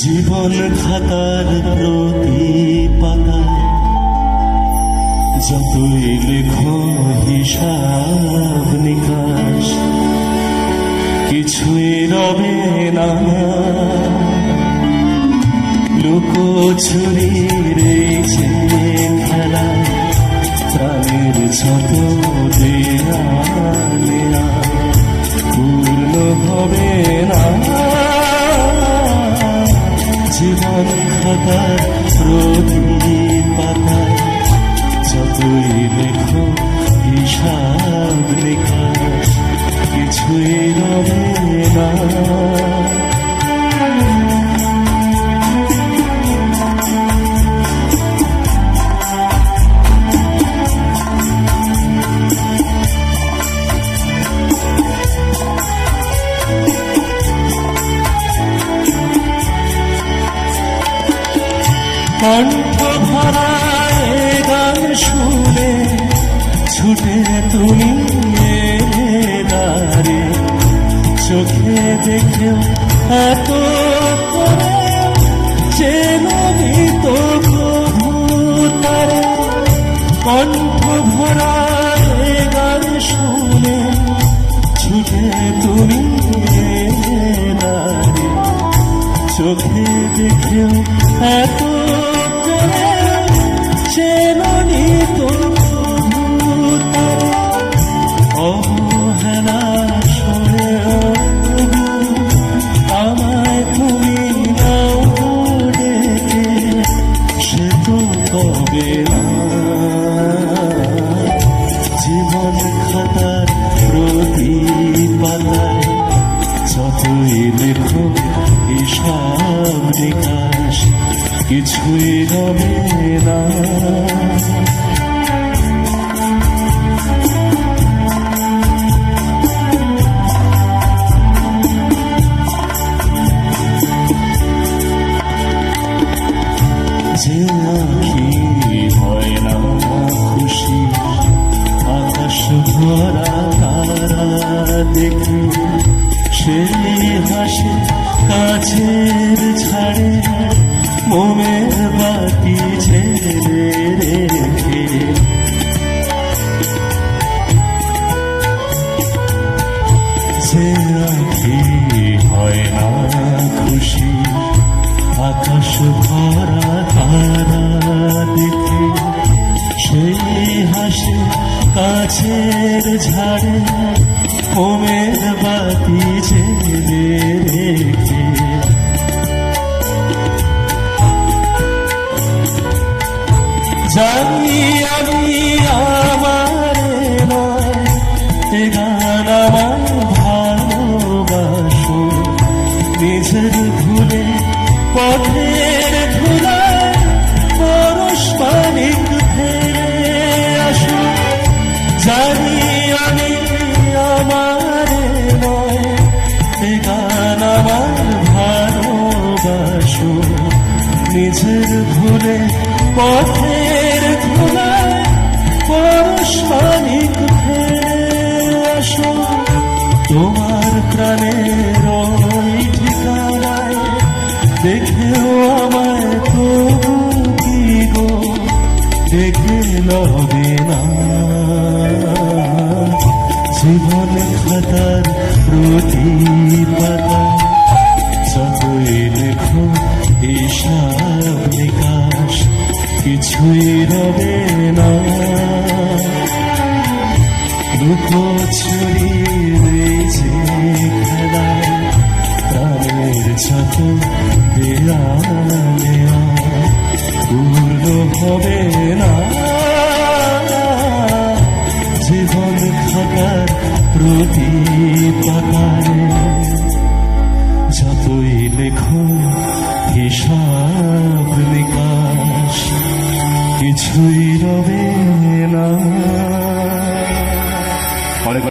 জীবন খাতার প্রতি পাতায় যতই লেখো হিসাব নিকাশ, কিছুই রবে না। লুকোচুরির এই যে খেলা, প্রাণের ছোট দেয়া পূর্ণ হবে না। জীবন খাতার প্রতি পাতায় যতই লেখো হিসাব নিকাশ, কিছুই রবে না। কণ্ঠ ভরা গান শুনে ছুটে তুমি দাঁড়ে, চোখে দেখেও এত চেনি তো প্রভু তারে। কণ্ঠ ভরা গান শুনে ছুটে তুমি দাঁড়ে, চোখে দেখেও এত চেনি তো অবহেলা সরেও আমায় তুমি নাও ডেকে, সে তো কবে না। জীবন খাতার প্রতি পাতায় যতই লেখো হিসাব নিকাশ, কিছুই রবে না। যে আঁখি হয় না খুশি, আকাশ ভরা তারা দেখে সেই হাসি কাছের ছাড়ে মোমের বাতি ছেড়ে রেখে। যে আঁখি হয় না খুশি, আকাশ ভরা তারা দেখে সেই হাসি কাছের ঝাড়ে মোমের বাতি ছেড়ে রেখে। জানি আমি আমার নয়, এ গান আমার ভালোবাসো, নিজের ভুলে পথের ধুলায় পরশ পানিক ফেরে আসো। জানি আমি আমার নয়, এ গান আমার ভালোবাসো, নিজের ভুলে পথের ধুলায় পরশ পানিক ফেরে আসো। তোমার প্রাণের ওই ঠিকানায় দেখেও আমায় তবু কি গো দেখে লবে না। জীবন খাতার প্রতি পাতায় যতই লেখো হিসাব নিকাশ, কিছুই রবে না। লুকোচুরির যে খেলায় প্রাণের ছোট দেয়া পূর্ণ হবে না। জীবন খাতার প্রতি পাতায় যতই লেখো হিসাব নিকাশ, কিছুই রবে